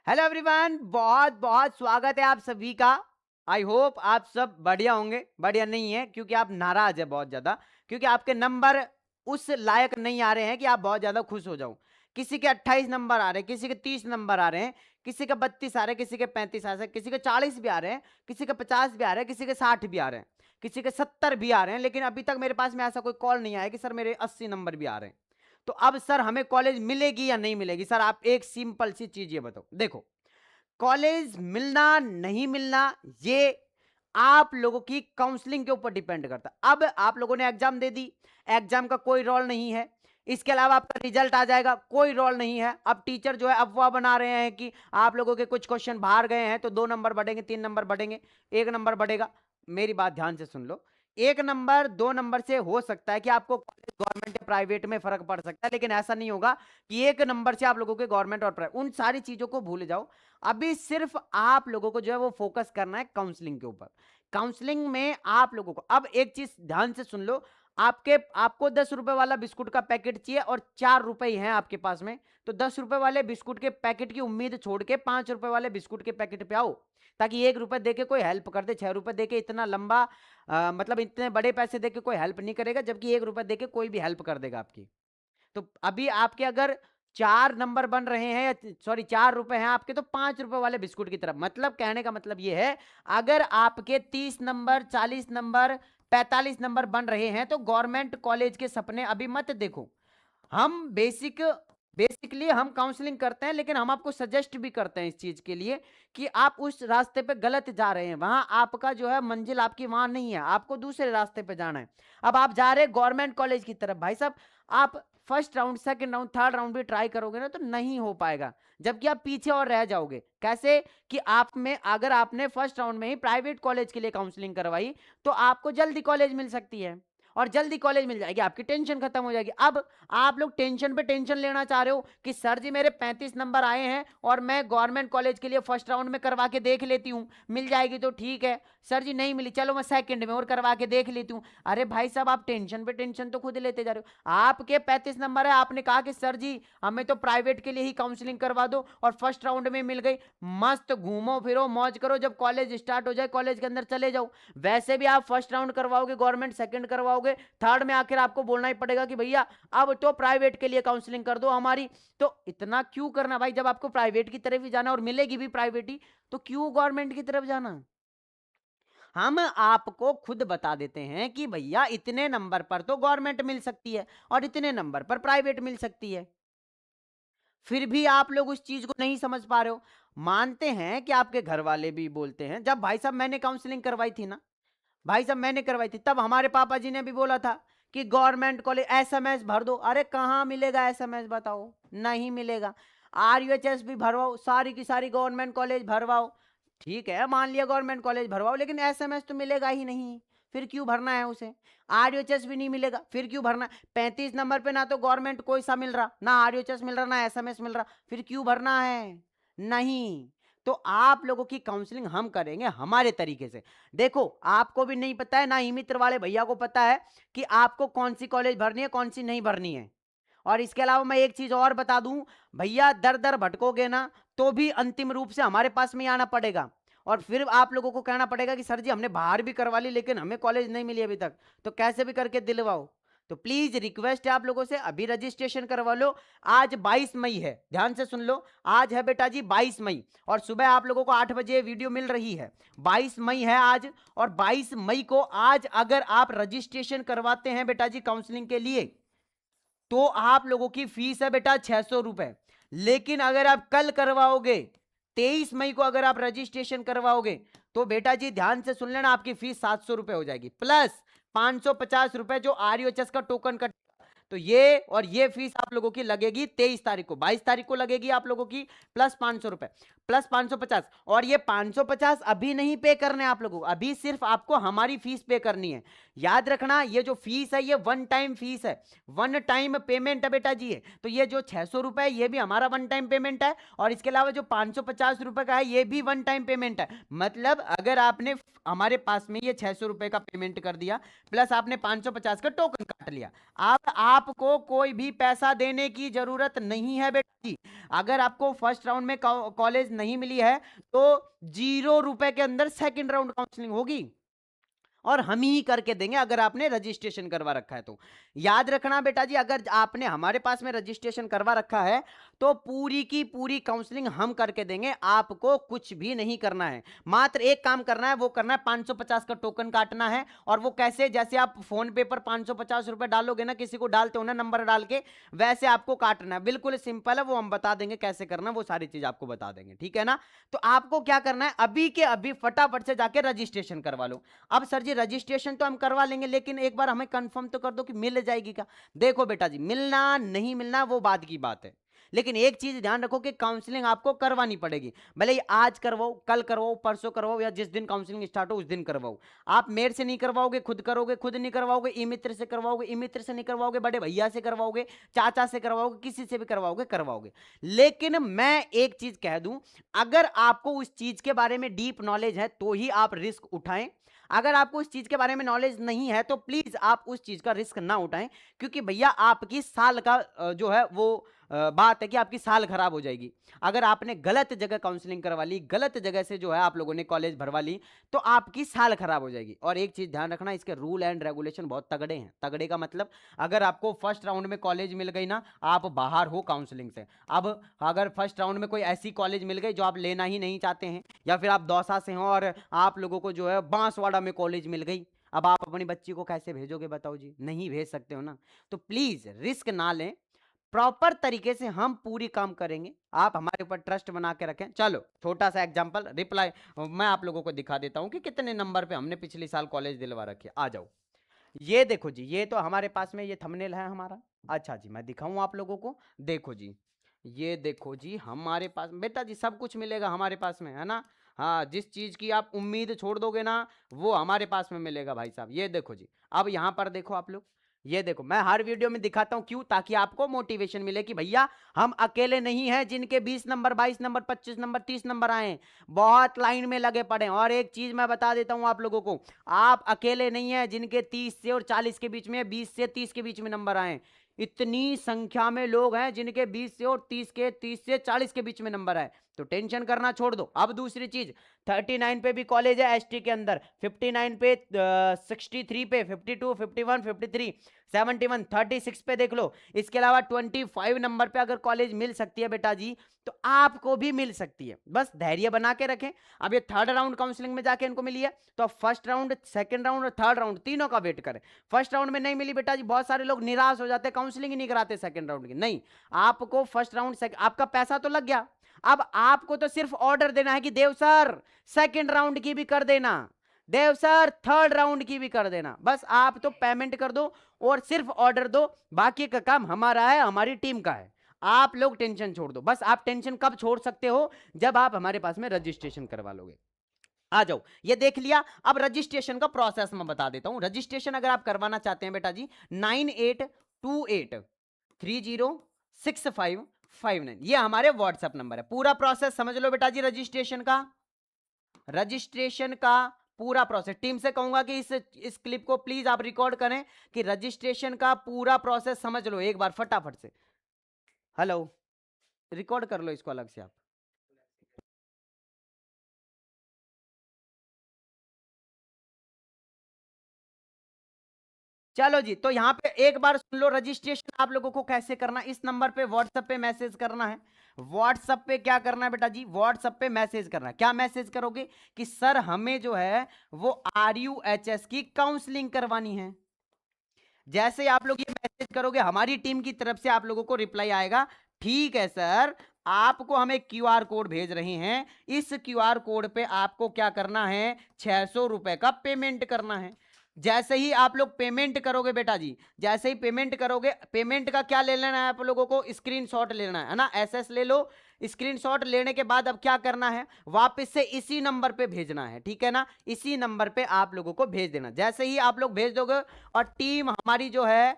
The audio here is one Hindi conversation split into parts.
हेलो एवरीवन, बहुत बहुत स्वागत है आप सभी का। आई होप आप सब बढ़िया होंगे। बढ़िया नहीं है क्योंकि आप नाराज है बहुत ज्यादा, क्योंकि आपके नंबर उस लायक नहीं आ रहे हैं कि आप बहुत ज्यादा खुश हो जाओ। किसी के 28 नंबर आ रहे हैं, किसी के 30 नंबर आ रहे हैं, किसी के 32 आ रहे हैं, किसी के 35 आ रहे हैं, किसी के 40 भी आ रहे हैं, किसी के 50 भी आ रहे हैं, किसी के 60 भी आ रहे हैं, किसी के 70 भी आ रहे हैं। लेकिन अभी तक मेरे पास में ऐसा कोई कॉल नहीं आया कि सर मेरे 80 नंबर भी आ रहे हैं। तो अब सर हमें कॉलेज मिलेगी या नहीं मिलेगी? सर आप एक सिंपल सी चीज ये बताओ। देखो, कॉलेज मिलना नहीं मिलना ये आप लोगों की काउंसलिंग के ऊपर डिपेंड करता है। अब आप लोगों ने एग्जाम दे दी, एग्जाम का कोई रोल नहीं है। इसके अलावा आपका रिजल्ट आ जाएगा, कोई रोल नहीं है। अब टीचर जो है अफवाह बना रहे हैं कि आप लोगों के कुछ क्वेश्चन बाहर गए हैं तो 2 नंबर बढ़ेंगे, 3 नंबर बढ़ेंगे, 1 नंबर बढ़ेगा। मेरी बात ध्यान से सुन लो। 1 नंबर 2 नंबर से हो सकता है कि आपको गवर्नमेंट या प्राइवेट में फर्क पड़ सकता है, लेकिन ऐसा नहीं होगा कि 1 नंबर से आप लोगों के गवर्नमेंट और प्राइवेट, उन सारी चीजों को भूल जाओ। अभी सिर्फ आप लोगों को जो है वो फोकस करना है काउंसलिंग के ऊपर। काउंसलिंग में आप लोगों को अब एक चीज ध्यान से सुन लो। आपको 10 रुपए वाला बिस्कुट का पैकेट चाहिए और 4 रुपए ही हैं आपके पास में, तो 10 रुपए वाले बिस्कुट के पैकेट की उम्मीद छोड़ के 5 रुपए वाले बिस्कुट के पैकेट पे आओ, ताकि 1 रुपए देके कोई हेल्प कर दे। 6 रुपए देके इतना लंबा मतलब इतने बड़े पैसे देके कोई हेल्प नहीं करेगा, जबकि 1 रुपए देके कोई भी हेल्प कर देगा आपकी। तो अभी आपके अगर 4 नंबर बन रहे हैं, या सॉरी 4 रुपए हैं आपके, तो 5 रुपए वाले बिस्कुट की तरफ, मतलब कहने का मतलब ये है, अगर आपके 30 नंबर, 40 नंबर, 45 नंबर बन रहे हैं तो गवर्नमेंट कॉलेज के सपने अभी मत देखो। हम बेसिकली हम काउंसलिंग करते हैं, लेकिन हम आपको सजेस्ट भी करते हैं इस चीज के लिए कि आप उस रास्ते पे गलत जा रहे हैं। वहां आपका जो है मंजिल आपकी वहां नहीं है, आपको दूसरे रास्ते पे जाना है। अब आप जा रहे हैं गवर्नमेंट कॉलेज की तरफ, भाई साहब आप first round, second round, third round भी ट्राई करोगे ना तो नहीं हो पाएगा, जबकि आप पीछे और रह जाओगे। कैसे कि आप में अगर आपने फर्स्ट राउंड में ही प्राइवेट कॉलेज के लिए काउंसलिंग करवाई तो आपको जल्दी कॉलेज मिल सकती है, और जल्दी कॉलेज मिल जाएगी, आपकी टेंशन खत्म हो जाएगी। अब आप लोग टेंशन पे टेंशन लेना चाह रहे हो कि सर जी मेरे 35 नंबर आए हैं और मैं गवर्नमेंट कॉलेज के लिए फर्स्ट राउंड में करवा के देख लेती हूँ, मिल जाएगी तो ठीक है। सर जी नहीं मिली, चलो मैं सेकंड में और करवा के देख लेती हूँ। अरे भाई साहब आप टेंशन पे टेंशन तो खुद लेते जा रहे हो। आपके 35 नंबर है, आपने कहा कि सर जी हमें तो प्राइवेट के लिए ही काउंसलिंग करवा दो, और फर्स्ट राउंड में मिल गई। मस्त घूमो फिरो मौज करो, जब कॉलेज स्टार्ट हो जाए कॉलेज के अंदर चले जाओ। वैसे भी आप फर्स्ट राउंड करवाओगे गवर्नमेंट, सेकंड करवाओगे, थर्ड में आखिर आपको बोलना ही पड़ेगा कि भैया अब तो प्राइवेट के लिए काउंसलिंग कर दो हमारी। तो इतना क्यों करना भाई, जब आपको प्राइवेट की तरफ ही जाना और मिलेगी भी प्राइवेट ही, तो क्यों गवर्नमेंट की तरफ जाना। हम आपको खुद बता देते हैं कि भैया इतने नंबर पर तो गवर्नमेंट मिल सकती है और इतने नंबर पर प्राइवेट मिल सकती है, फिर भी आप लोग उस चीज को नहीं समझ पा रहे हो। मानते हैं कि आपके घर वाले भी बोलते हैं, जब भाई साहब मैंने काउंसलिंग करवाई थी ना, भाई साहब मैंने करवाई थी, तब हमारे पापा जी ने भी बोला था कि गवर्नमेंट कॉलेज एसएमएस भर दो। अरे कहाँ मिलेगा एसएमएस, बताओ, नहीं मिलेगा। आरयूएचएस भी भरवाओ, सारी की सारी गवर्नमेंट कॉलेज भरवाओ, ठीक है मान लिया गवर्नमेंट कॉलेज भरवाओ, लेकिन एसएमएस तो मिलेगा ही नहीं, फिर क्यों भरना है उसे। आरयूएचएस भी नहीं मिलेगा, फिर क्यों भरना है। 35 नंबर पे ना तो गवर्नमेंट कोई सा मिल रहा, ना आरयूएचएस मिल रहा, ना एसएमएस मिल रहा, फिर क्यों भरना है। नहीं, तो आप लोगों की काउंसलिंग हम करेंगे हमारे तरीके से। देखो आपको भी नहीं पता है, ना ही मित्र वाले भैया को पता है कि आपको कौन सी कॉलेज भरनी है, कौन सी नहीं भरनी है। और इसके अलावा मैं एक चीज और बता दूं, भैया दर दर भटकोगे ना तो भी अंतिम रूप से हमारे पास में ही आना पड़ेगा, और फिर आप लोगों को कहना पड़ेगा कि सर जी हमने बाहर भी करवा ली लेकिन हमें कॉलेज नहीं मिली अभी तक, तो कैसे भी करके दिलवाओ। तो प्लीज रिक्वेस्ट है आप लोगों से, अभी रजिस्ट्रेशन करवा लो। आज 22 मई है, ध्यान से सुन लो, आज है बेटा जी 22 मई, और सुबह आप लोगों को 8 बजे वीडियो मिल रही है। 22 मई है आज, और 22 मई को आज अगर आप रजिस्ट्रेशन करवाते हैं बेटा जी काउंसलिंग के लिए, तो आप लोगों की फीस है बेटा 600 रुपए। लेकिन अगर आप कल करवाओगे, 23 मई को अगर आप रजिस्ट्रेशन करवाओगे, तो बेटा जी ध्यान से सुन लेना, आपकी फीस 700 रुपए हो जाएगी, प्लस 550 रुपए जो आरयूएचएस का टोकन का। तो ये और ये फीस आप लोगों की लगेगी 23 तारीख को, 22 तारीख को लगेगी आप लोगों की, प्लस 500 रुपए, प्लस 550। और ये 550 अभी नहीं पे करने आप लोगों को, अभी सिर्फ आपको हमारी फीस पे करनी है। याद रखना ये जो फीस है ये वन टाइम फीस है, वन टाइम पेमेंट है बेटा जी है। तो ये जो 600 रुपए है ये भी हमारा वन टाइम पेमेंट है, और इसके अलावा जो 550 रुपए का है ये भी वन टाइम पेमेंट है। मतलब अगर आपने हमारे पास में ये 600 रुपए का पेमेंट कर दिया, प्लस आपने 550 का टोकन काट लिया, अब आपको कोई भी पैसा देने की जरूरत नहीं है बेटा जी। अगर आपको फर्स्ट राउंड में कॉलेज नहीं मिली है तो 0 रुपए के अंदर सेकंड राउंड काउंसलिंग होगी और हम ही करके देंगे अगर आपने रजिस्ट्रेशन करवा रखा है तो। याद रखना बेटा जी, अगर आपने हमारे पास में रजिस्ट्रेशन करवा रखा है तो पूरी की पूरी काउंसलिंग हम करके देंगे, आपको कुछ भी नहीं करना है। मात्र एक काम करना है, वो करना है 550 का टोकन काटना है। और वो कैसे, जैसे आप फोन पे पर 550 रुपए डालोगे ना, किसी को डालते हो ना नंबर डाल के, वैसे आपको काटना है। बिल्कुल सिंपल है, वो हम बता देंगे कैसे करना, वो सारी चीज आपको बता देंगे, ठीक है ना। तो आपको क्या करना है, अभी के अभी फटाफट से जाके रजिस्ट्रेशन करवा लो। अब सर जी रजिस्ट्रेशन तो हम करवा लेंगे, लेकिन एक बार हमें कंफर्म तो कर दो कि मिल जाएगी क्या। देखो बेटा जी, मिलना नहीं मिलना वो बात की बात है, लेकिन एक चीज ध्यान रखो कि काउंसलिंग आपको करवानी पड़ेगी। भले ही आज करवाओ, कल करवाओ, परसों करवाओ, या जिस दिन काउंसलिंग स्टार्ट हो उस दिन करवाओ। आप मेरे से नहीं करवाओगे, खुद करोगे, खुद नहीं करवाओगे, ई मित्र से करवाओगे, ई मित्र से नहीं करवाओगे, बड़े भैया से करवाओगे, चाचा से करवाओगे, किसी से भी करवाओगे करवाओगे। लेकिन मैं एक चीज कह दूं, अगर आपको उस चीज के बारे में डीप नॉलेज है तो ही आप रिस्क उठाएं। अगर आपको उस चीज के बारे में नॉलेज नहीं है तो प्लीज आप उस चीज का रिस्क ना उठाएं, क्योंकि भैया आपकी साल का जो है वो बात है कि आपकी साल खराब हो जाएगी। अगर आपने गलत जगह काउंसलिंग करवा ली, गलत जगह से जो है आप लोगों ने कॉलेज भरवा ली, तो आपकी साल खराब हो जाएगी। और एक चीज ध्यान रखना, इसके रूल एंड रेगुलेशन बहुत तगड़े हैं। तगड़े का मतलब, अगर आपको फर्स्ट राउंड में कॉलेज मिल गई ना, आप बाहर हो काउंसलिंग से। अब अगर फर्स्ट राउंड में कोई ऐसी कॉलेज मिल गई जो आप लेना ही नहीं चाहते हैं, या फिर आप दौसा से हो और आप लोगों को जो है बांसवाड़ा में कॉलेज मिल गई, अब आप अपनी बच्ची को कैसे भेजोगे बताओ जी, नहीं भेज सकते हो ना। तो प्लीज रिस्क ना लें, प्रॉपर तरीके से हम पूरी काम करेंगे, आप हमारे ऊपर ट्रस्ट बना के रखें। चलो छोटा सा एग्जांपल रिप्लाई मैं आप लोगों को दिखा देता हूं कि कितने नंबर पे हमने पिछले साल कॉलेज दिलवा रखे। आ जाओ, ये देखो जी, ये तो हमारे पास में ये थंबनेल है हमारा। अच्छा जी, मैं दिखाऊं आप लोगों को, देखो जी, ये देखो जी, हमारे पास बेटा जी सब कुछ मिलेगा हमारे पास में, है ना। हाँ, जिस चीज की आप उम्मीद छोड़ दोगे ना, वो हमारे पास में मिलेगा भाई साहब। ये देखो जी, अब यहां पर देखो आप लोग, ये देखो, मैं हर वीडियो में दिखाता हूं, क्यों, ताकि आपको मोटिवेशन मिले कि भैया हम अकेले नहीं हैं जिनके 20 नंबर, 22 नंबर, 25 नंबर, 30 नंबर आए हैं। बहुत लाइन में लगे पड़े हैं। और एक चीज मैं बता देता हूं आप लोगों को, आप अकेले नहीं हैं जिनके 30 से और 40 के बीच में, 20 से 30 के बीच में नंबर आए। इतनी संख्या में लोग हैं जिनके 20 से और 30 से 40 के बीच में नंबर आए। तो टेंशन करना छोड़ दो। अब दूसरी चीज, 39 पे भी कॉलेज है एसटी के अंदर, 59 पे, 63 पे, 52, 51, 53, 71, 36 पे देख लो। इसके अलावा 25 नंबर पे अगर कॉलेज मिल सकती है बेटा जी, तो आपको भी मिल सकती है। बस धैर्य बना के रखें। अब ये थर्ड राउंड काउंसलिंग में जाके इनको मिली है, तो फर्स्ट राउंड, सेकंड राउंड और थर्ड राउंड तीनों का वेट करें। फर्स्ट राउंड में नहीं मिली बेटा जी, बहुत सारे लोग निराश हो जाते हैं, काउंसलिंग ही नहीं कराते सेकंड राउंड की। नहीं, आपको फर्स्ट राउंड, आपका पैसा तो लग गया, अब आपको तो सिर्फ ऑर्डर देना है कि देव सर सेकंड राउंड की भी कर देना, देव सर थर्ड राउंड की भी कर देना। बस आप तो पेमेंट कर दो और सिर्फ ऑर्डर दो, बाकी का काम हमारा है, हमारी टीम का है। आप लोग टेंशन छोड़ दो। बस आप टेंशन कब छोड़ सकते हो, जब आप हमारे पास में रजिस्ट्रेशन करवा लोगे। आ जाओ, ये देख लिया। अब रजिस्ट्रेशन का प्रोसेस मैं बता देता हूं। रजिस्ट्रेशन अगर आप करवाना चाहते हैं बेटा जी, 9828306559, ये हमारे व्हाट्सएप नंबर है। पूरा प्रोसेस समझ लो बेटा जी, रजिस्ट्रेशन का पूरा प्रोसेस। टीम से कहूंगा कि इस क्लिप को प्लीज आप रिकॉर्ड करें कि रजिस्ट्रेशन का पूरा प्रोसेस समझ लो एक बार फटाफट से। हेलो, रिकॉर्ड कर लो इसको अलग से आप। चलो जी, तो यहां पे एक बार सुन लो, रजिस्ट्रेशन आप लोगों को कैसे करना। इस नंबर पे व्हाट्सएप पे मैसेज करना है। व्हाट्सएप पे क्या करना है बेटा जी, व्हाट्सएप पे मैसेज करना है। क्या मैसेज करोगे कि सर हमें जो है वो RUHS की काउंसलिंग करवानी है। जैसे आप लोग ये मैसेज करोगे, हमारी टीम की तरफ से आप लोगों को रिप्लाई आएगा, ठीक है सर, आपको हम एक QR कोड भेज रहे हैं, इस QR कोड पे आपको क्या करना है, 600 रुपए का पेमेंट करना है। जैसे ही आप लोग पेमेंट करोगे बेटा जी, जैसे ही पेमेंट करोगे, पेमेंट का क्या ले लेना है आप लोगों को, स्क्रीनशॉट लेना है ना, SS ले लो। स्क्रीनशॉट लेने के बाद अब क्या करना है, वापस से इसी नंबर पे भेजना है, ठीक है ना। इसी नंबर पे आप लोगों को भेज देना। जैसे ही आप लोग भेज दोगे और टीम हमारी जो है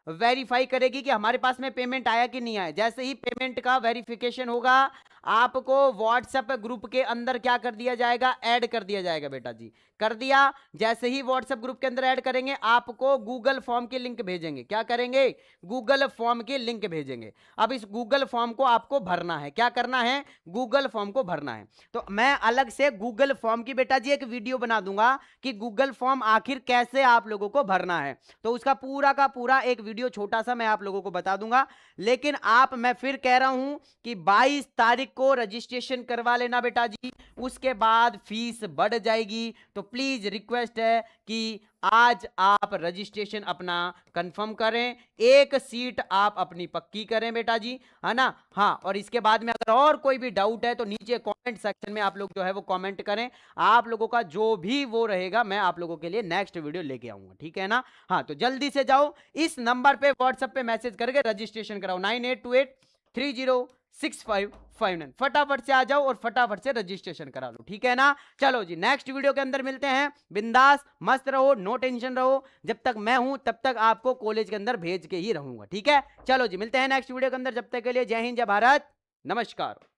वेरीफाई करेगी कि हमारे पास में पेमेंट आया कि नहीं आया। जैसे ही पेमेंट का वेरिफिकेशन होगा, आपको व्हाट्सएप ग्रुप के अंदर क्या कर दिया जाएगा, ऐड कर दिया जाएगा बेटा जी। कर दिया। जैसे ही व्हाट्सएप ग्रुप के अंदर ऐड करेंगे, आपको गूगल फॉर्म की लिंक भेजेंगे। क्या करेंगे, गूगल फॉर्म की लिंक भेजेंगे। अब इस गूगल फॉर्म को आपको भरना है। क्या करना है, गूगल फॉर्म को भरना है। तो मैं अलग से गूगल फॉर्म की बेटा जी एक वीडियो बना दूंगा कि गूगल फॉर्म आखिर कैसे आप लोगों को भरना है। तो उसका पूरा का पूरा एक वीडियो छोटा सा मैं आप लोगों को बता दूंगा। लेकिन मैं फिर कह रहा हूं कि 22 तारीख को रजिस्ट्रेशन करवा लेना बेटा जी, उसके बाद फीस बढ़ जाएगी। तो प्लीज रिक्वेस्ट है कि आज आप रजिस्ट्रेशन अपना कंफर्म करें, एक सीट आप अपनी पक्की करें बेटा जी, है ना। हाँ, और इसके बाद में अगर और कोई भी डाउट है तो नीचे कमेंट सेक्शन में आप लोग जो है वो कमेंट करें। आप लोगों का जो भी वो रहेगा, मैं आप लोगों के लिए नेक्स्ट वीडियो लेके आऊंगा, ठीक है ना। हाँ, तो जल्दी से जाओ, इस नंबर पे व्हाट्सएप पे मैसेज करके रजिस्ट्रेशन कराओ, 9828306559। फटाफट से आ जाओ और फटाफट से रजिस्ट्रेशन करा लो, ठीक है ना। चलो जी, नेक्स्ट वीडियो के अंदर मिलते हैं। बिंदास मस्त रहो, नो टेंशन रहो। जब तक मैं हूं तब तक आपको कॉलेज के अंदर भेज के ही रहूंगा, ठीक है। चलो जी, मिलते हैं नेक्स्ट वीडियो के अंदर। जब तक के लिए जय हिंद, जय भारत, नमस्कार।